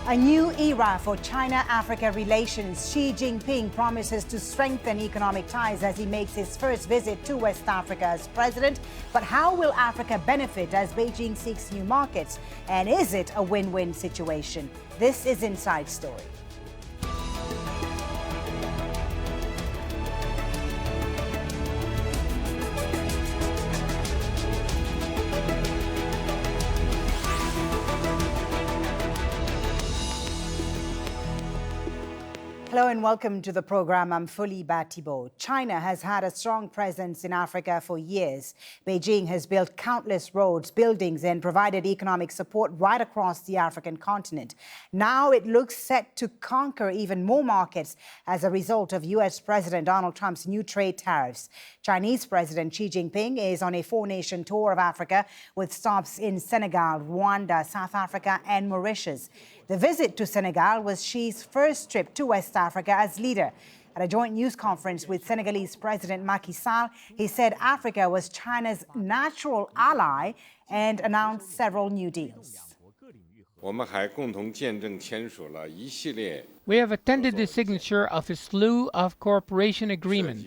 A new era for China-Africa relations. Xi Jinping promises to strengthen economic ties as he makes his first visit to West Africa as president. But how will Africa benefit as Beijing seeks new markets? And is it a win-win situation? This is Inside Story. Hello and welcome to the program. I'm Folly Thibault. China has had a strong presence in Africa for years. Beijing has built countless roads, buildings, and provided economic support right across the African continent. Now it looks set to conquer even more markets as a result of U.S. President Donald Trump's new trade tariffs. Chinese President Xi Jinping is on a four-nation tour of Africa with stops in Senegal, Rwanda, South Africa, and Mauritius. The visit to Senegal was Xi's first trip to West Africa as leader. At a joint news conference with Senegalese President Macky Sall, he said Africa was China's natural ally and announced several new deals. We have attended the signature of a slew of cooperation agreements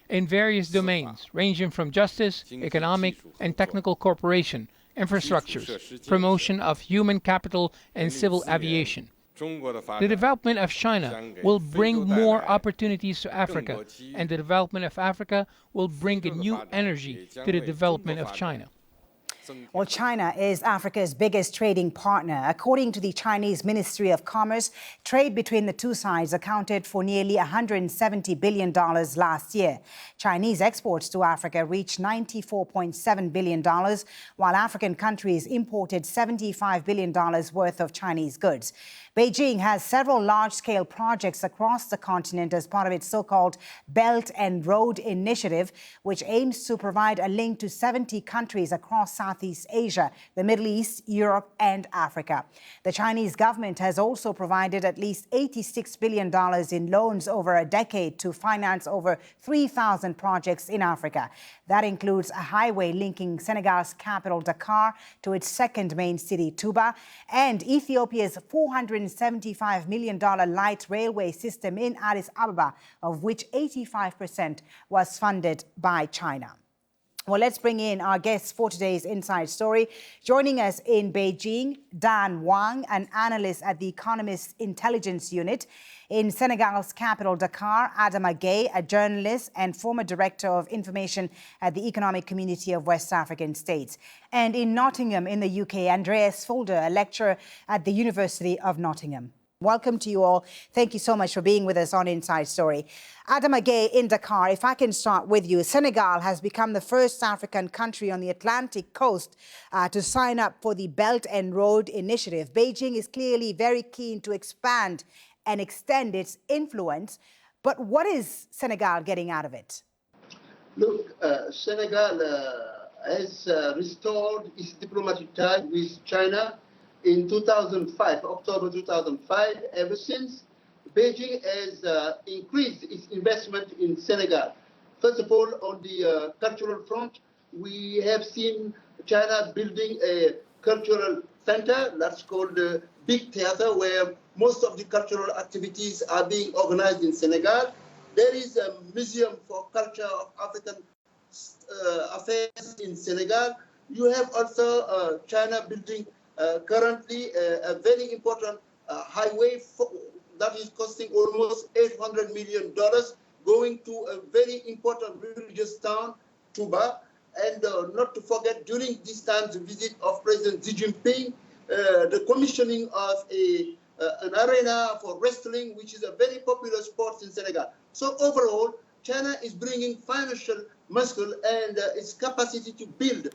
in various domains, ranging from justice, economic, and technical cooperation, infrastructures, promotion of human capital and civil aviation. The development of China will bring more opportunities to Africa, and the development of Africa will bring a new energy to the development of China. Well, China is Africa's biggest trading partner. According to the Chinese Ministry of Commerce, trade between the two sides accounted for nearly $170 billion last year. Chinese exports to Africa reached $94.7 billion, while African countries imported $75 billion worth of Chinese goods. Beijing has several large-scale projects across the continent as part of its so-called Belt and Road Initiative, which aims to provide a link to 70 countries across Southeast Asia, the Middle East, Europe, and Africa. The Chinese government has also provided at least $86 billion in loans over a decade to finance over 3,000 projects in Africa. That includes a highway linking Senegal's capital, Dakar, to its second main city, Touba, and Ethiopia's $475 million light railway system in Addis Ababa, of which 85% was funded by China. Well, let's bring in our guests for today's Inside Story. Joining us in Beijing, Wang, an analyst at the Economist intelligence unit. In Senegal's capital, Dakar, Adama Gaye, a journalist and former director of information at the Economic Community of West African States. And in Nottingham in the UK, Andreas Fulder, a lecturer at the University of Nottingham. Welcome to you all. Thank you so much for being with us on Inside Story. Adama Gaye in Dakar, if I can start with you. Senegal has become the first African country on the Atlantic coast to sign up for the Belt and Road Initiative. Beijing is clearly very keen to expand and extend its influence. But what is Senegal getting out of it? Look, Senegal has restored its diplomatic ties with China in 2005, October 2005. Ever since, Beijing has increased its investment in Senegal. First of all, on the cultural front, we have seen China building a cultural center that's called the Big Theater, where most of the cultural activities are being organized in Senegal. There is a museum for culture of African affairs in Senegal. You have also China building currently a very important highway that is costing almost $800 million, going to a very important religious town, Touba. And not to forget, during this time, the visit of President Xi Jingping, the commissioning of an arena for wrestling, which is a very popular sport in Senegal. So overall, China is bringing financial muscle and its capacity to build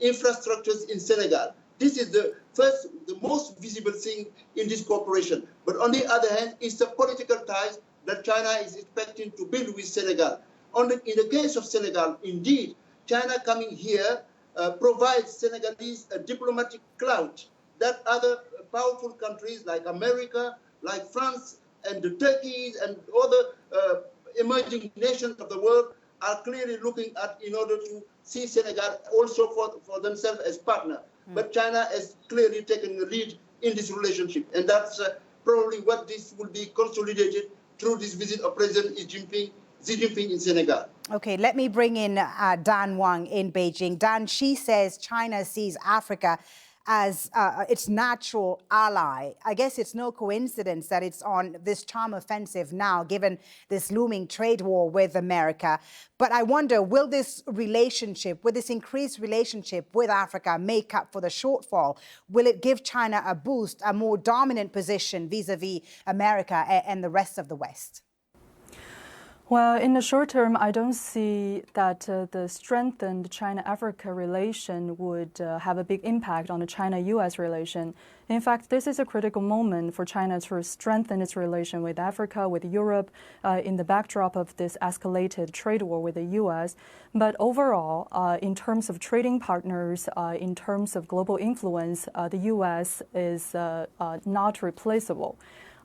infrastructures in Senegal. This is the most visible thing in this cooperation. But on the other hand, it's the political ties that China is expecting to build with Senegal. In the case of Senegal, indeed, China coming here provides Senegalese a diplomatic clout that other powerful countries like America, like France, and the Turkey and other emerging nations of the world are clearly looking at in order to see Senegal also for themselves as partner. But China has clearly taken the lead in this relationship. And that's probably what this will be consolidated through this visit of President Xi Jinping in Senegal. Okay, let me bring in Dan Wang in Beijing. Dan, Xi says China sees Africa as its natural ally. I guess it's no coincidence that it's on this charm offensive now, given this looming trade war with America. But I wonder, will this relationship, will this increased relationship with Africa make up for the shortfall? Will it give China a boost, a more dominant position vis-a-vis America and the rest of the West? Well, in the short term, I don't see that the strengthened China-Africa relation would have a big impact on the China-U.S. relation. In fact, this is a critical moment for China to strengthen its relation with Africa, with Europe, in the backdrop of this escalated trade war with the U.S. But overall, in terms of trading partners, in terms of global influence, the U.S. is not replaceable.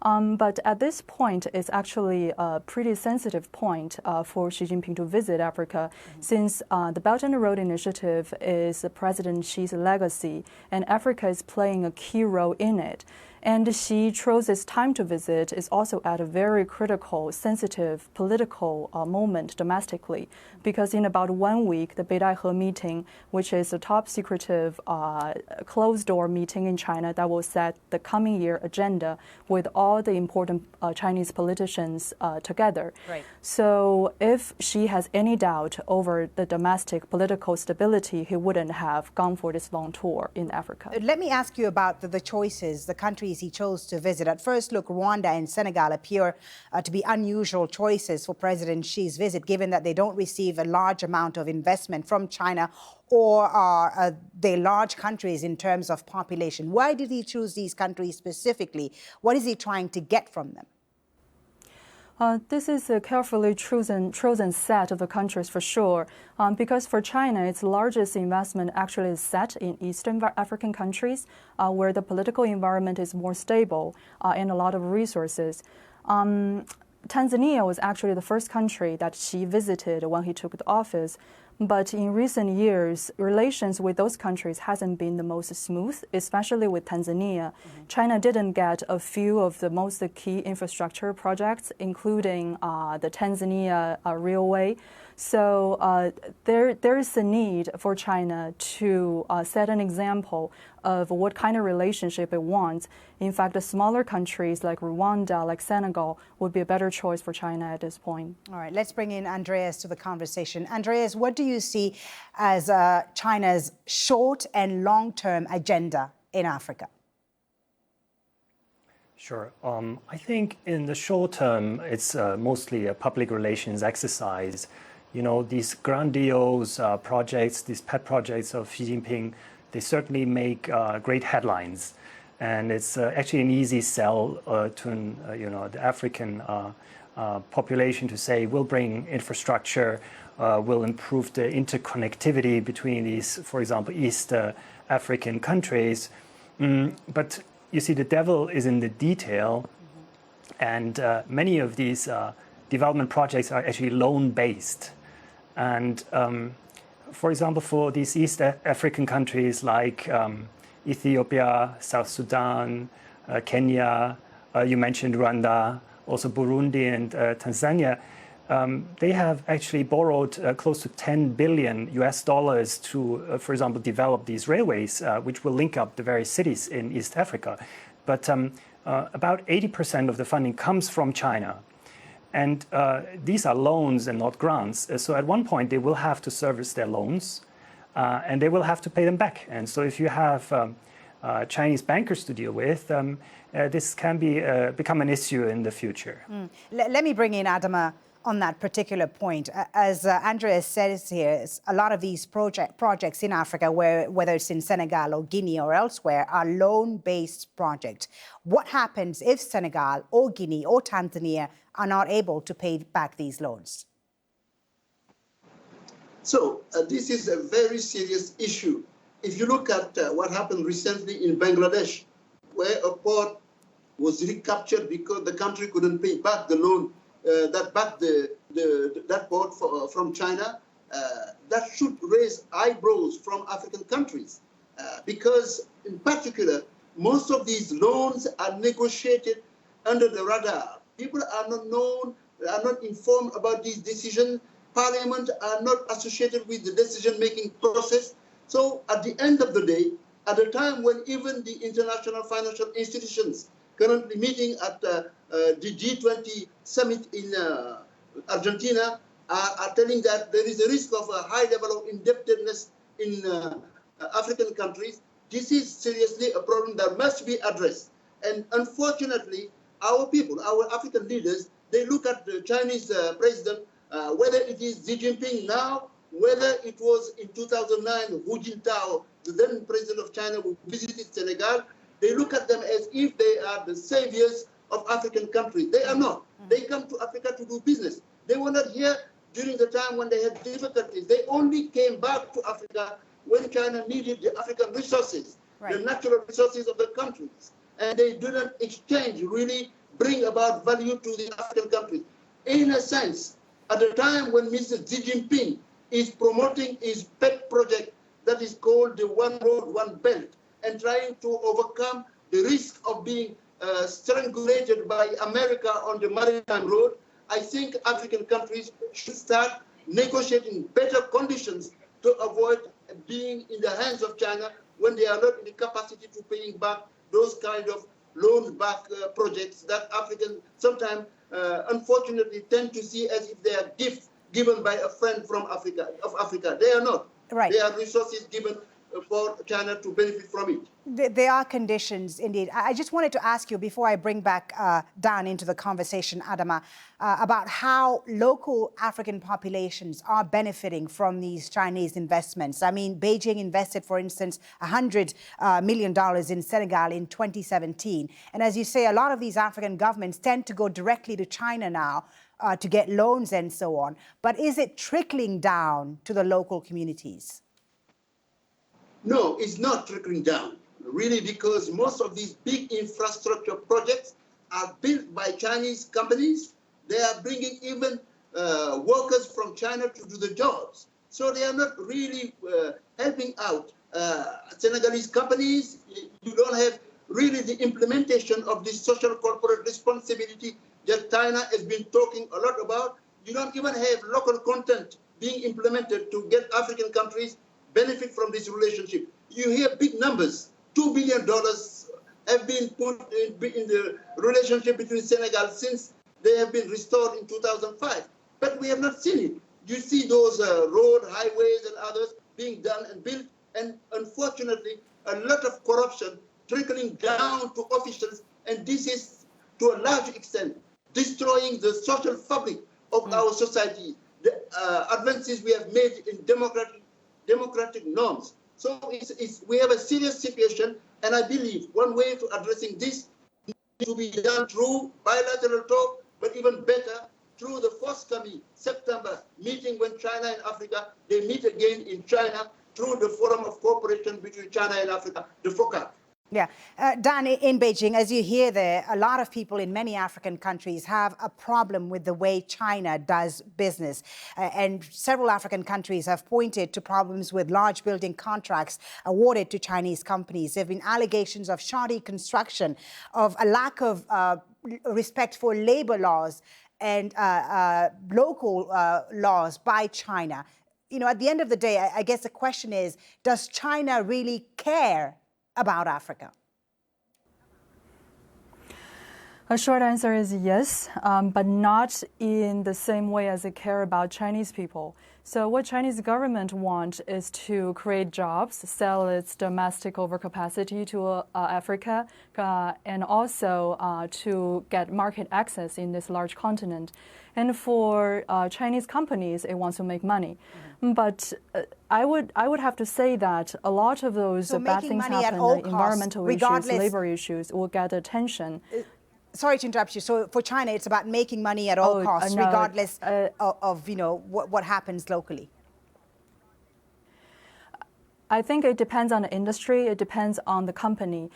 But at this point, it's actually a pretty sensitive point for Xi Jinping to visit Africa, since the Belt and Road Initiative is President Xi's legacy, and Africa is playing a key role in it. And Xi chose his time to visit is also at a very critical, sensitive political moment domestically, because in about 1 week, the Beidaihe meeting, which is a top secretive closed-door meeting in China that will set the coming year agenda with all the important Chinese politicians together. Right. So if Xi has any doubt over the domestic political stability, he wouldn't have gone for this long tour in Africa. Let me ask you about the choices, the countries he chose to visit. At first look, Rwanda and Senegal appear to be unusual choices for President Xi's visit, given that they don't receive a large amount of investment from China or are they large countries in terms of population. Why did he choose these countries specifically? What is he trying to get from them? This is a carefully chosen set of the countries for sure, because for China, its largest investment actually is set in Eastern African countries, where the political environment is more stable and a lot of resources. Tanzania was actually the first country that Xi visited when he took the office. But in recent years, relations with those countries hasn't been the most smooth, especially with Tanzania. China didn't get a few of the most key infrastructure projects, including the Tanzania Railway. So there is a need for China to set an example of what kind of relationship it wants. In fact, the smaller countries like Rwanda, like Senegal, would be a better choice for China at this point. All right, let's bring in Andreas to the conversation. Andreas, what do you see as China's short and long-term agenda in Africa? Sure. I think in the short term, it's mostly a public relations exercise. You know, these grandiose projects, these pet projects of Xi Jinping, they certainly make great headlines. And it's actually an easy sell to the African population to say, we'll bring infrastructure, we'll improve the interconnectivity between these, for example, East African countries. But you see, the devil is in the detail. And many of these development projects are actually loan-based. And for example, for these East African countries like Ethiopia, South Sudan, Kenya, you mentioned Rwanda, also Burundi and Tanzania, they have actually borrowed close to $10 billion to, for example, develop these railways, which will link up the various cities in East Africa. But about 80% of the funding comes from China. And these are loans and not grants. So at one point, they will have to service their loans, and they will have to pay them back. And so if you have Chinese bankers to deal with, this can become an issue in the future. Let me bring in Adama on that particular point. As Andreas says here, a lot of these projects in Africa, whether it's in Senegal or Guinea or elsewhere, are loan-based projects. What happens if Senegal or Guinea or Tanzania are not able to pay back these loans? So this is a very serious issue. If you look at what happened recently in Bangladesh, where a port was recaptured because the country couldn't pay back the loan that backed that port from China, that should raise eyebrows from African countries, because in particular, most of these loans are negotiated under the radar. People are not known, are not informed about these decisions. Parliament are not associated with the decision-making process. So at the end of the day, at a time when even the international financial institutions currently meeting at the G20 summit in Argentina are telling that there is a risk of a high level of indebtedness in African countries, this is seriously a problem that must be addressed. And unfortunately, our people, our African leaders, they look at the Chinese president, whether it is Xi Jinping now, whether it was in 2009, Hu Jintao, the then president of China, who visited Senegal, they look at them as if they are the saviors of African countries. They are not. They come to Africa to do business. They were not here during the time when they had difficulties. They only came back to Africa when China needed the African resources, the natural resources of the countries. And they didn't exchange, really bring about value to the African countries. In a sense, at the time when Mr. Xi Jinping is promoting his pet project that is called the One Road, One Belt, and trying to overcome the risk of being strangulated by America on the maritime road, I think African countries should start negotiating better conditions to avoid being in the hands of China when they are not in the capacity to paying back those kind of loan-back projects that Africans sometimes, unfortunately, tend to see as if they are gifts given by a friend from Africa. They are not. They are resources given for China to benefit from it. There are conditions, indeed. I just wanted to ask you, before I bring back Dan into the conversation, Adama, about how local African populations are benefiting from these Chinese investments. I mean, Beijing invested, for instance, $100 million in Senegal in 2017. And as you say, a lot of these African governments tend to go directly to China now to get loans and so on. But is it trickling down to the local communities? No, it's not trickling down, really, because most of these big infrastructure projects are built by Chinese companies. They are bringing even workers from China to do the jobs. So they are not really helping out Senegalese companies. You don't have really the implementation of this social corporate responsibility that China has been talking a lot about. You don't even have local content being implemented to get African countries benefit from this relationship. You hear big numbers. $2 billion have been put in the relationship between Senegal since they have been restored in 2005. But we have not seen it. You see those road, highways, and others being done and built, and unfortunately, a lot of corruption trickling down to officials, and this is, to a large extent, destroying the social fabric of our society. The advances we have made in democratic norms. So we have a serious situation, and I believe one way to addressing this needs to be done through bilateral talk, but even better, through the forthcoming September meeting when China and Africa, they meet again in China through the Forum of Cooperation between China and Africa, the FOCAC. Yeah. Dan, in Beijing, as you hear there, a lot of people in many African countries have a problem with the way China does business. And several African countries have pointed to problems with large building contracts awarded to Chinese companies. There have been allegations of shoddy construction, of a lack of respect for labor laws and local laws by China. You know, at the end of the day, I guess the question is, does China really care about Africa? A short answer is yes, but not in the same way as they care about Chinese people. So what Chinese government want is to create jobs, sell its domestic overcapacity to Africa, and also to get market access in this large continent. And for Chinese companies, it wants to make money. But I would have to say that a lot of those bad things happen, environmental issues, labor issues, will get attention. Sorry to interrupt you. So for China, it's about making money at all costs, no, regardless of you know what happens locally. I think it depends on the industry. It depends on the company.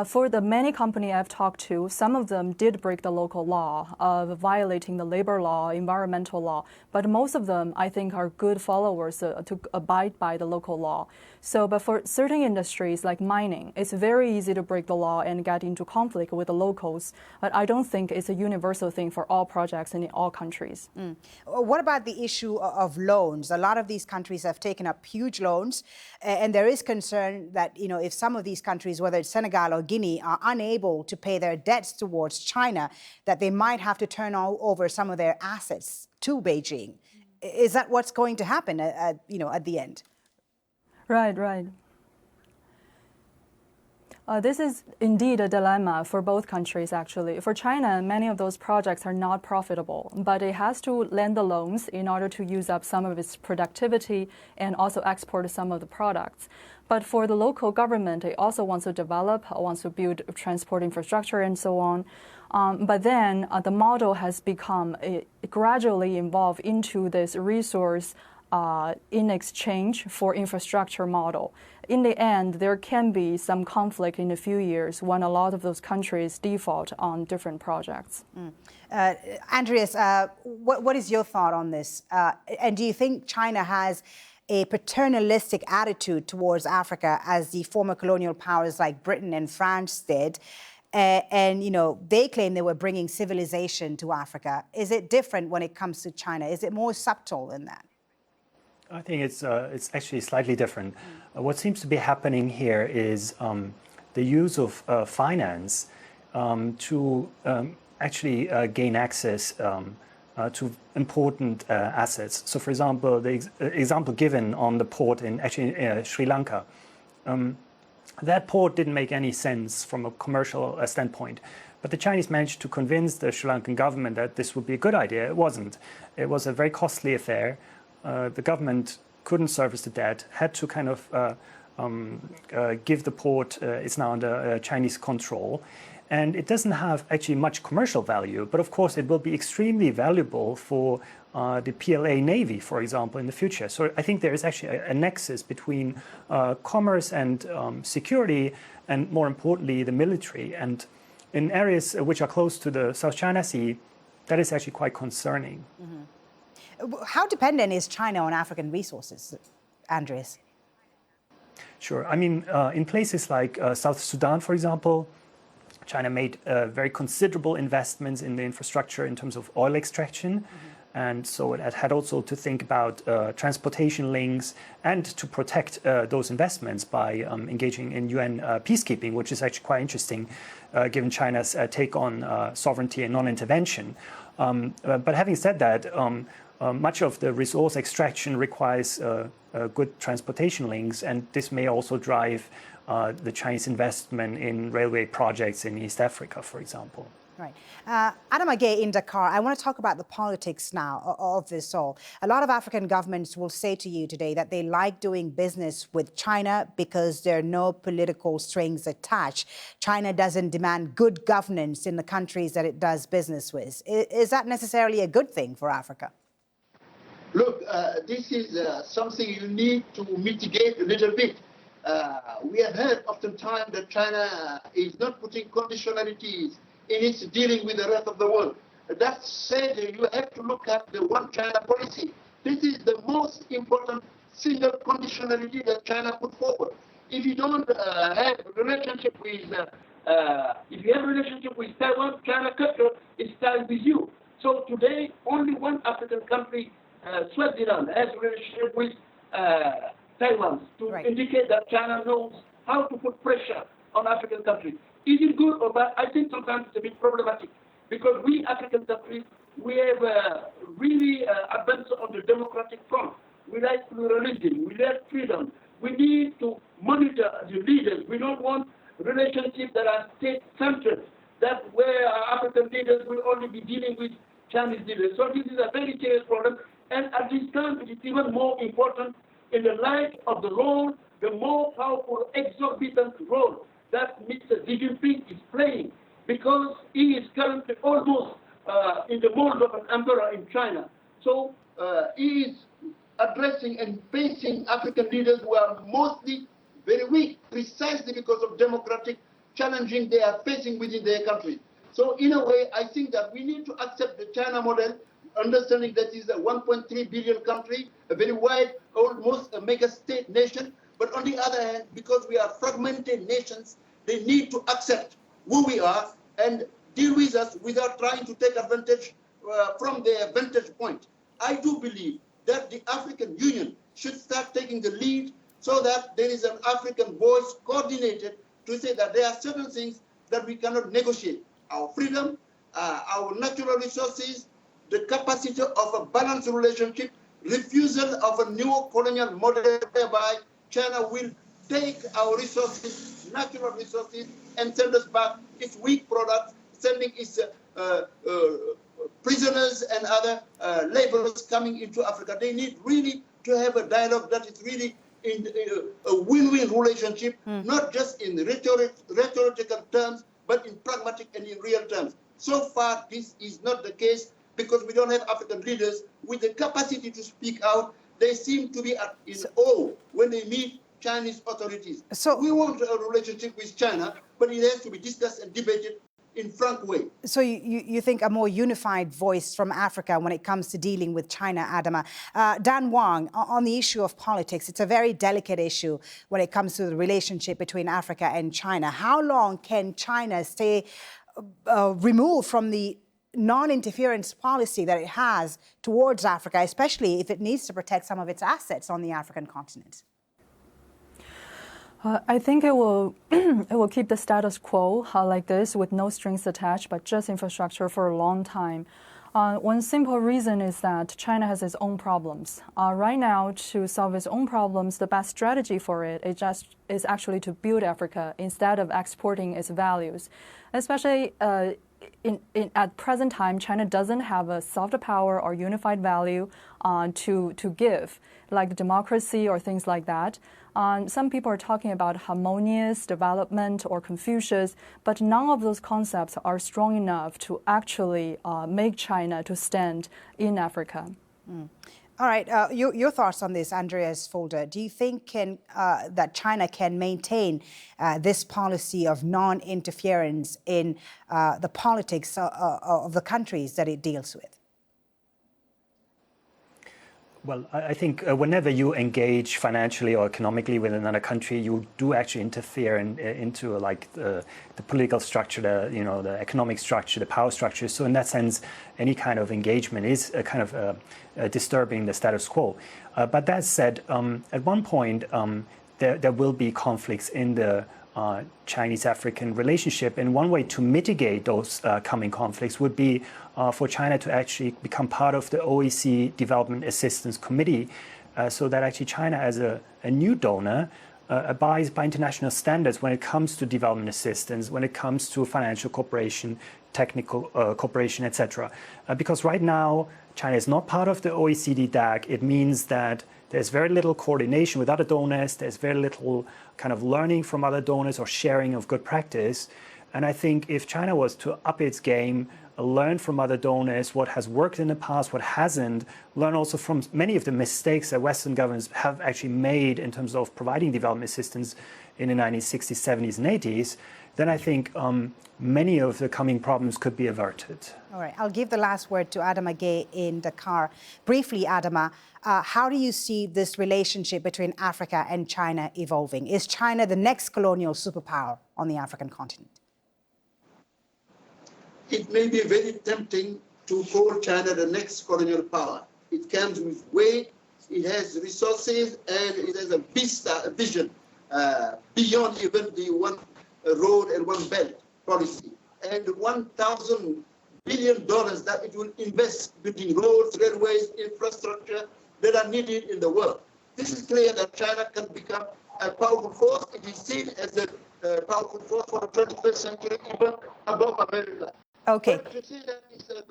For the many companies I've talked to, some of them did break the local law of violating the labor law, environmental law, but most of them, I think, are good followers to abide by the local law. So, but for certain industries like mining, it's very easy to break the law and get into conflict with the locals. But I don't think it's a universal thing for all projects and in all countries. What about the issue of loans? A lot of these countries have taken up huge loans, and there is concern that, you know, if some of these countries, whether it's Senegal or Guinea, are unable to pay their debts towards China, that they might have to turn over some of their assets to Beijing. Is that what's going to happen at the end? Right. This is indeed a dilemma for both countries, actually. For China, many of those projects are not profitable, but it has to lend the loans in order to use up some of its productivity and also export some of the products. But for the local government, it also wants to develop, wants to build transport infrastructure and so on. But then the model has become gradually evolved into this resource in exchange for infrastructure model. In the end, there can be some conflict in a few years when a lot of those countries default on different projects. Andreas, what is your thought on this? And do you think China has a paternalistic attitude towards Africa as the former colonial powers like Britain and France did? And, you know, they claim they were bringing civilization to Africa. Is it different when it comes to China? Is it more subtle than that? I think it's actually slightly different. What seems to be happening here is the use of finance to actually gain access to important assets. So, for example, the example given on the port in Sri Lanka, that port didn't make any sense from a commercial standpoint. But the Chinese managed to convince the Sri Lankan government that this would be a good idea. It wasn't. It was a very costly affair. The government couldn't service the debt, had to kind of give the port, it's now under Chinese control. And it doesn't have actually much commercial value, but of course it will be extremely valuable for the PLA Navy, for example, in the future. So I think there is actually a nexus between commerce and security, and more importantly, the military. And in areas which are close to the South China Sea, that is actually quite concerning. Mm-hmm. How dependent is China on African resources, Andreas? Sure. I mean, in places like South Sudan, for example, China made very considerable investments in the infrastructure in terms of oil extraction. Mm-hmm. And so it had also to think about transportation links and to protect those investments by engaging in UN peacekeeping, which is actually quite interesting, given China's take on sovereignty and non-intervention. But having said that, much of the resource extraction requires good transportation links, and this may also drive the Chinese investment in railway projects in East Africa, for example. Right. Adama, Gaye in Dakar, I want to talk about the politics now of this all. A lot of African governments will say to you today that they like doing business with China because there are no political strings attached. China doesn't demand good governance in the countries that it does business with. Is that necessarily a good thing for Africa? Look, this is something you need to mitigate a little bit. We have heard oftentimes that China is not putting conditionalities in its dealing with the rest of the world. That said, you have to look at the one China policy. This is the most important single conditionality that China put forward. If you don't have a relationship with, if you have a relationship with Taiwan, China culture is tied with you. So today, only one African country, Swaziland, has a relationship with Taiwan to indicate that China knows how to put pressure on African countries. Is it good or bad? I think sometimes it's a bit problematic because we African countries, we have really advanced on the democratic front. We like pluralism, we like freedom. We need to monitor the leaders. We don't want relationships that are state-centered, that where African leaders will only be dealing with Chinese leaders. So this is a very serious problem. And at this time, it is even more important in the light of the role, the more powerful, exorbitant role that Mr. Xi Jingping is playing, because he is currently almost in the mold of an emperor in China. So he is addressing and facing African leaders who are mostly very weak, precisely because of democratic challenging they are facing within their country. So in a way, I think that we need to accept the China model, understanding that is a 1.3 billion country, a very wide, almost a mega state nation. But on the other hand, because we are fragmented nations, they need to accept who we are and deal with us without trying to take advantage from their vantage point. I do believe that the African Union should start taking the lead so that there is an African voice coordinated to say that there are certain things that we cannot negotiate. Our freedom, our natural resources, the capacity of a balanced relationship, refusal of a new colonial model whereby China will take our resources, natural resources, and send us back its weak products, sending its prisoners and other laborers coming into Africa. They need really to have a dialogue that is really in a win-win relationship, not just in rhetorical terms, but in pragmatic and in real terms. So far, this is not the case because we don't have African leaders with the capacity to speak out. They seem to be in awe when they meet Chinese authorities. So we want a relationship with China, but it has to be discussed and debated in frank way. So you think a more unified voice from Africa when it comes to dealing with China, Adama. Dan Wang, on the issue of politics, it's a very delicate issue when it comes to the relationship between Africa and China. How long can China stay removed from the non-interference policy that it has towards Africa, especially if it needs to protect some of its assets on the African continent? I think it will it will keep the status quo like this with no strings attached, but just infrastructure for a long time. One simple reason is that China has its own problems. Right now, to solve its own problems, the best strategy for it is actually to build Africa instead of exporting its values. Especially at present time, China doesn't have a soft power or unified value to give, like democracy or things like that. Some people are talking about harmonious development or Confucius, but none of those concepts are strong enough to actually make China to stand in Africa. All right, your thoughts on this, Andreas Folder. Do you think that China can maintain this policy of non-interference in the politics of the countries that it deals with? Well, I think whenever you engage financially or economically with another country, you do actually interfere into like the political structure, the economic structure, the power structure. So in that sense, any kind of engagement is kind of disturbing the status quo. But that said, at one point, there will be conflicts in the Chinese-African relationship. And one way to mitigate those coming conflicts would be for China to actually become part of the OECD Development Assistance Committee so that actually China as a new donor abides by international standards when it comes to development assistance, when it comes to financial cooperation, technical cooperation, etc. Because right now, China is not part of the OECD DAC. It means that there's very little coordination with other donors. There's very little kind of learning from other donors or sharing of good practice. And I think if China was to up its game, learn from other donors what has worked in the past, what hasn't, learn also from many of the mistakes that Western governments have actually made in terms of providing development assistance in the 1960s, 70s, and 80s, then I think many of the coming problems could be averted. All right, I'll give the last word to Adama Gaye in Dakar. Briefly, Adama, how do you see this relationship between Africa and China evolving? Is China the next colonial superpower on the African continent? It may be very tempting to call China the next colonial power. It comes with weight, it has resources, and it has a vision beyond even the one road and one belt policy. And $1,000 billion that it will invest between roads, railways, infrastructure that are needed in the world. This is clear that China can become a powerful force. It is seen as a powerful force for the 21st century, even above America. Okay.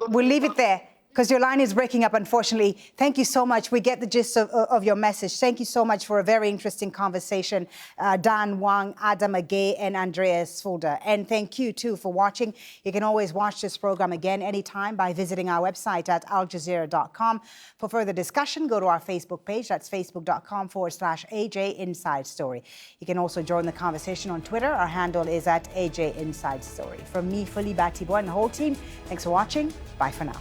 We'll leave it there. Because your line is breaking up, unfortunately. Thank you so much. We get the gist of your message. Thank you so much for a very interesting conversation, Dan, Wang, Adama, Gaye, and Andreas Fulda. And thank you, too, for watching. You can always watch this program again anytime by visiting our website at aljazeera.com. For further discussion, go to our Facebook page. That's facebook.com/AJ Inside Story. You can also join the conversation on Twitter. Our handle is at AJ Inside Story. From me, Folly, Thibault, and the whole team, thanks for watching. Bye for now.